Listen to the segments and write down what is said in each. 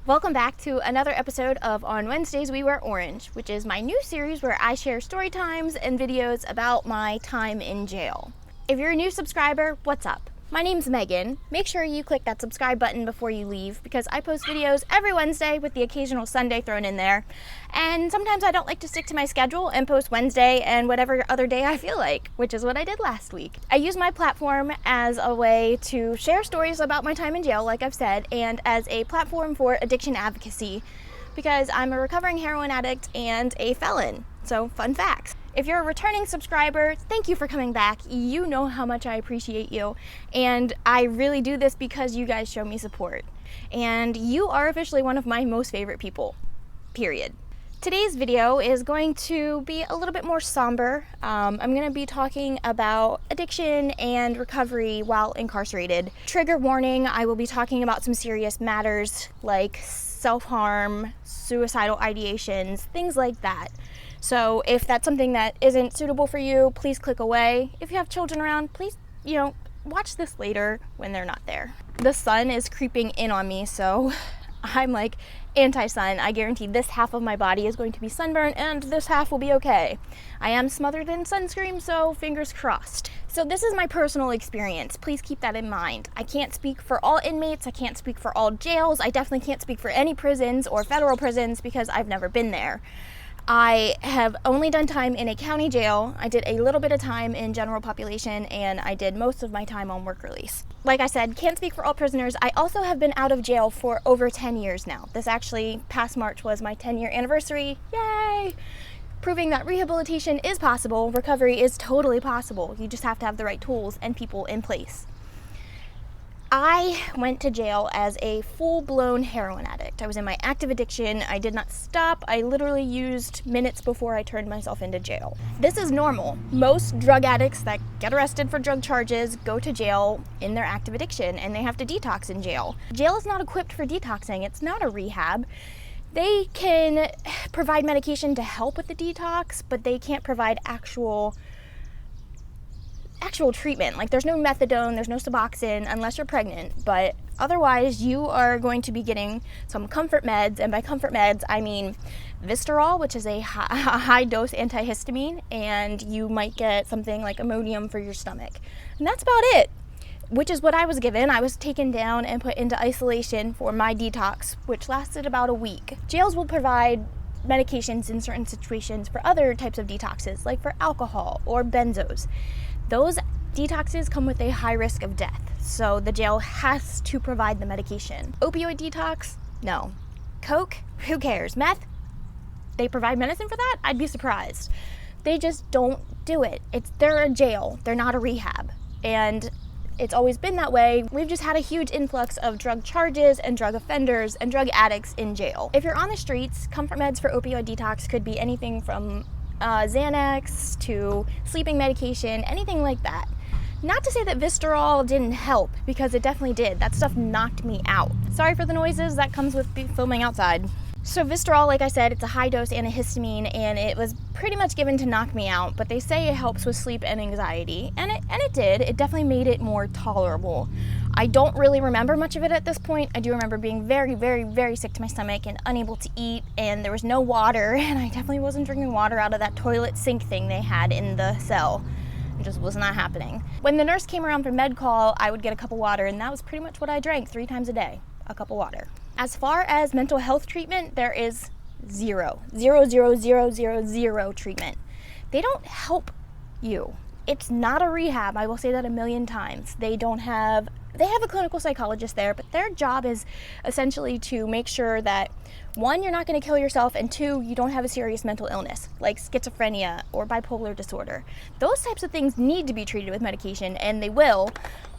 Welcome back to another episode of On Wednesdays We Wear Orange, which is my new series where I share story times and videos about my time in jail. If you're a new subscriber, what's up? My name's Megan. Make sure you click that subscribe button before you leave because I post videos every Wednesday with the occasional Sunday thrown in there. And sometimes I don't like to stick to my schedule and post Wednesday and whatever other day I feel like, which is what I did last week. I use my platform as a way to share stories about my time in jail, like I've said, and as a platform for addiction advocacy because I'm a recovering heroin addict and a felon. So, fun facts. If you're a returning subscriber, thank you for coming back. You know how much I appreciate you. And I really do this because you guys show me support. And you are officially one of my most favorite people, period. Today's video is going to be a little bit more somber. I'm going to be talking about addiction and recovery while incarcerated. Trigger warning, I will be talking about some serious matters like self-harm, suicidal ideations, things like that. So if that's something that isn't suitable for you, please click away. If you have children around, please, watch this later when they're not there. The sun is creeping in on me, so I'm like anti-sun. I guarantee this half of my body is going to be sunburned and this half will be okay. I am smothered in sunscreen, so fingers crossed. So this is my personal experience. Please keep that in mind. I can't speak for all inmates. I can't speak for all jails. I definitely can't speak for any prisons or federal prisons because I've never been there. I have only done time in a county jail. I did a little bit of time in general population, and I did most of my time on work release. Like I said, can't speak for all prisoners. I also have been out of jail for over 10 years now. This actually, past March, was my 10-year anniversary. Yay! Proving that rehabilitation is possible, recovery is totally possible. You just have to have the right tools and people in place. I went to jail as a full-blown heroin addict. I was in my active addiction. I did not stop. I literally used minutes before I turned myself into jail. This is normal. Most drug addicts that get arrested for drug charges go to jail in their active addiction, and they have to detox in jail. Jail is not equipped for detoxing. It's not a rehab. They can provide medication to help with the detox, but they can't provide actual treatment. Like, there's no methadone, there's no Suboxone unless you're pregnant, but otherwise you are going to be getting some comfort meds, and by comfort meds I mean Vistarol, which is a high dose antihistamine, and you might get something like Imodium for your stomach, and that's about it, which is what I was given. I was taken down and put into isolation for my detox, which lasted about a week. Jails will provide medications in certain situations for other types of detoxes, like for alcohol or benzos. Those detoxes come with a high risk of death, so the jail has to provide the medication. Opioid detox? No. Coke? Who cares? Meth? They provide medicine for that? I'd be surprised. They just don't do it. They're a jail. They're not a rehab. And it's always been that way. We've just had a huge influx of drug charges and drug offenders and drug addicts in jail. If you're on the streets, comfort meds for opioid detox could be anything from Xanax to sleeping medication, anything like that. Not to say that Vistarol didn't help, because it definitely did. That stuff knocked me out. Sorry for the noises, that comes with filming outside. So Vistarol, like I said, it's a high-dose antihistamine, and it was pretty much given to knock me out, but they say it helps with sleep and anxiety, and it did. It definitely made it more tolerable. I don't really remember much of it at this point. I do remember being very, very, very sick to my stomach and unable to eat, and there was no water, and I definitely wasn't drinking water out of that toilet sink thing they had in the cell. It just was not happening. When the nurse came around for med call, I would get a cup of water, and that was pretty much what I drank 3 times a day, a cup of water. As far as mental health treatment, there is zero treatment. They don't help you. It's not a rehab. I will say that a million times. They have a clinical psychologist there, but their job is essentially to make sure that, 1, you're not going to kill yourself, and 2, you don't have a serious mental illness like schizophrenia or bipolar disorder. Those types of things need to be treated with medication, and they will,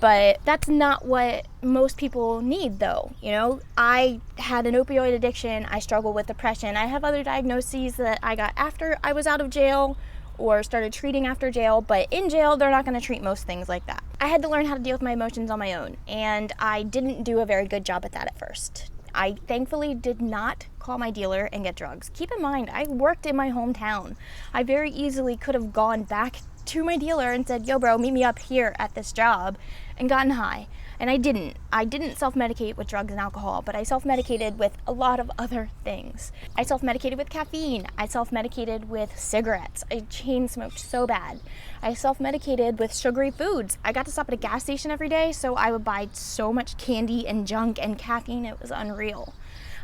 but that's not what most people need, though. I had an opioid addiction. I struggle with depression. I have other diagnoses that I got after I was out of jail or started treating after jail, but in jail, they're not going to treat most things like that. I had to learn how to deal with my emotions on my own, and I didn't do a very good job at that at first. I thankfully did not call my dealer and get drugs. Keep in mind, I worked in my hometown. I very easily could have gone back to my dealer and said, yo bro, meet me up here at this job, and gotten high. And I didn't self-medicate with drugs and alcohol, but I self-medicated with a lot of other things. I self-medicated with caffeine. I self-medicated with cigarettes. I chain smoked so bad. I self-medicated with sugary foods. I got to stop at a gas station every day, so I would buy so much candy and junk and caffeine, it was unreal.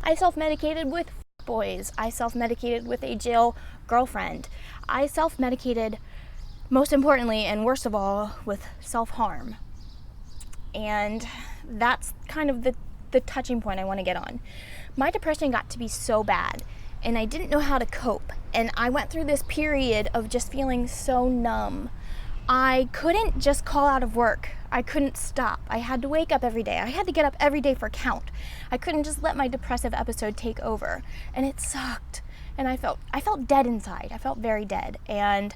I self-medicated with boys. I self-medicated with a jail girlfriend. I self-medicated, most importantly and worst of all, with self-harm. And that's kind of the touching point I want to get on. My depression got to be so bad, and I didn't know how to cope. And I went through this period of just feeling so numb. I couldn't just call out of work. I couldn't stop. I had to wake up every day. I had to get up every day for count. I couldn't just let my depressive episode take over. And it sucked. And I felt dead inside. I felt very dead. And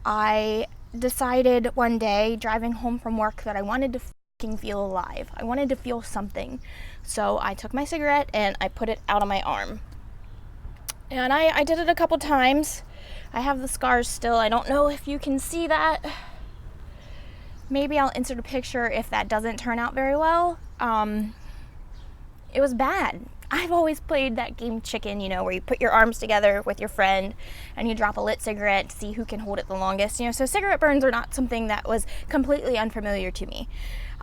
I decided one day, driving home from work, that I wanted to fucking feel alive. I wanted to feel something. So I took my cigarette and I put it out on my arm. And I did it a couple times. I have the scars still. I don't know if you can see that. Maybe I'll insert a picture if that doesn't turn out very well. It was bad. I've always played that game chicken, where you put your arms together with your friend and you drop a lit cigarette to see who can hold it the longest. So cigarette burns are not something that was completely unfamiliar to me.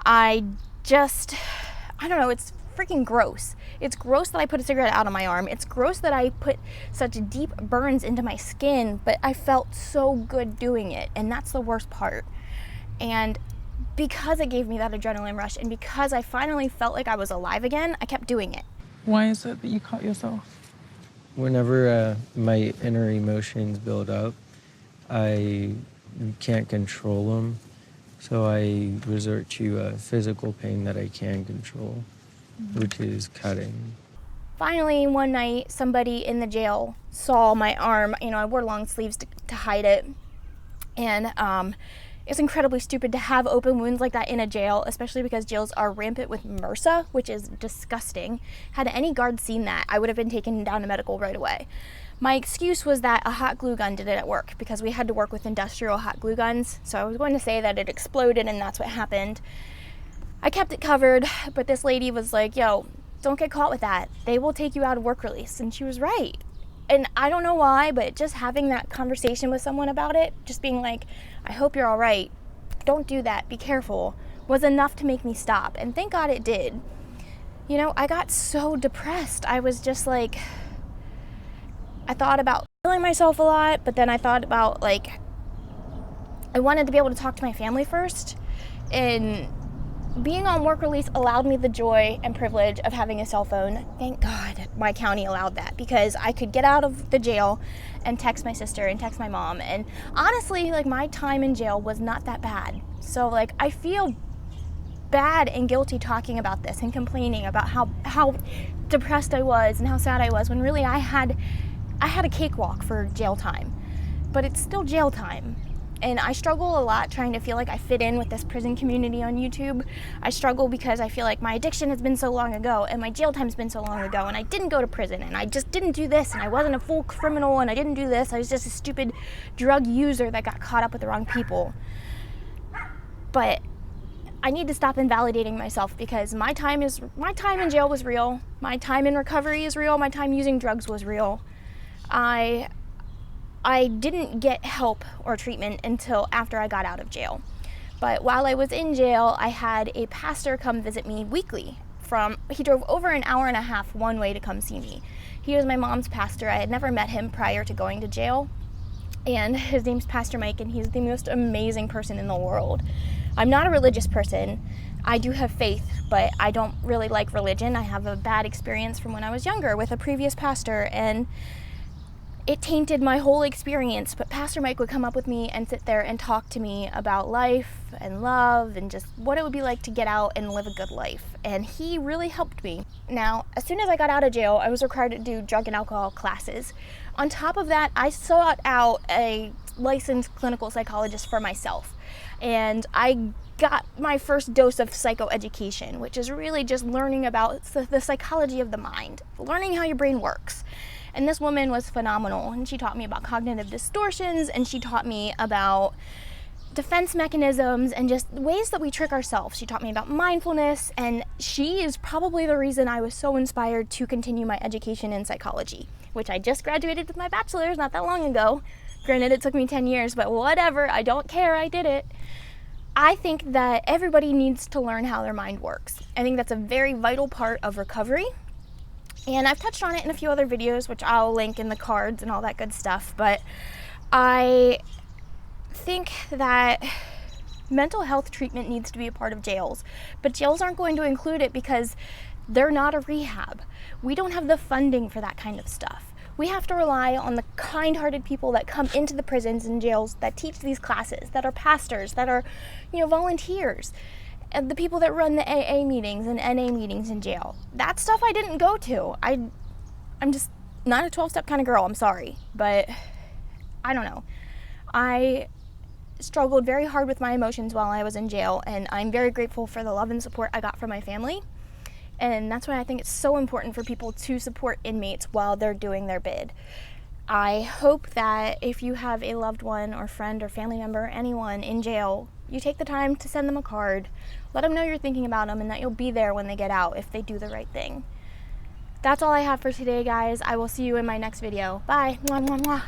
I don't know, it's freaking gross. It's gross that I put a cigarette out on my arm. It's gross that I put such deep burns into my skin, but I felt so good doing it, and that's the worst part. And because it gave me that adrenaline rush, and because I finally felt like I was alive again, I kept doing it. Why is it that you caught yourself? Whenever my inner emotions build up, I can't control them, so I resort to physical pain that I can control, which is cutting. Finally, one night, somebody in the jail saw my arm. I wore long sleeves to hide it, and it's incredibly stupid to have open wounds like that in a jail, especially because jails are rampant with MRSA, which is disgusting. Had any guard seen that, I would have been taken down to medical right away. My excuse was that a hot glue gun did it at work, because we had to work with industrial hot glue guns. So I was going to say that it exploded and that's what happened. I kept it covered, but this lady was like, yo, don't get caught with that. They will take you out of work release. And she was right. And I don't know why, but just having that conversation with someone about it, just being like, I hope you're all right, don't do that, be careful, was enough to make me stop. And thank God it did. I got so depressed. I was just like, I thought about killing myself a lot, but then I thought about, I wanted to be able to talk to my family first. And being on work release allowed me the joy and privilege of having a cell phone. Thank God my county allowed that, because I could get out of the jail and text my sister and text my mom. And honestly, my time in jail was not that bad. So I feel bad and guilty talking about this and complaining about how depressed I was and how sad I was, when really I had a cakewalk for jail time. But it's still jail time. And I struggle a lot trying to feel like I fit in with this prison community on YouTube. I struggle because I feel like my addiction has been so long ago, and my jail time's been so long ago, and I didn't go to prison, and I just didn't do this, and I wasn't a full criminal, and I didn't do this. I was just a stupid drug user that got caught up with the wrong people. But I need to stop invalidating myself, because my time in jail was real. My time in recovery is real. My time using drugs was real. I didn't get help or treatment until after I got out of jail. But while I was in jail, I had a pastor come visit me weekly. He drove over an hour and a half one way to come see me. He was my mom's pastor. I had never met him prior to going to jail. And his name's Pastor Mike, and he's the most amazing person in the world. I'm not a religious person. I do have faith, but I don't really like religion. I have a bad experience from when I was younger with a previous pastor, and it tainted my whole experience. But Pastor Mike would come up with me and sit there and talk to me about life and love and just what it would be like to get out and live a good life. And he really helped me. Now, as soon as I got out of jail, I was required to do drug and alcohol classes. On top of that, I sought out a licensed clinical psychologist for myself. And I got my first dose of psychoeducation, which is really just learning about the psychology of the mind, learning how your brain works. And this woman was phenomenal, and she taught me about cognitive distortions, and she taught me about defense mechanisms and just ways that we trick ourselves. She taught me about mindfulness, and she is probably the reason I was so inspired to continue my education in psychology, which I just graduated with my bachelor's not that long ago. Granted, it took me 10 years, but whatever, I don't care, I did it. I think that everybody needs to learn how their mind works. I think that's a very vital part of recovery. And I've touched on it in a few other videos, which I'll link in the cards and all that good stuff, but I think that mental health treatment needs to be a part of jails, but jails aren't going to include it because they're not a rehab. We don't have the funding for that kind of stuff. We have to rely on the kind-hearted people that come into the prisons and jails that teach these classes, that are pastors, that are, volunteers, and the people that run the AA meetings and NA meetings in jail. That stuff I didn't go to. I'm just not a 12-step kind of girl, I'm sorry, but I don't know. I struggled very hard with my emotions while I was in jail, and I'm very grateful for the love and support I got from my family. And that's why I think it's so important for people to support inmates while they're doing their bid. I hope that if you have a loved one or friend or family member, anyone in jail, you take the time to send them a card, let them know you're thinking about them and that you'll be there when they get out if they do the right thing. That's all I have for today, guys. I will see you in my next video. Bye. Mwah, mwah, mwah.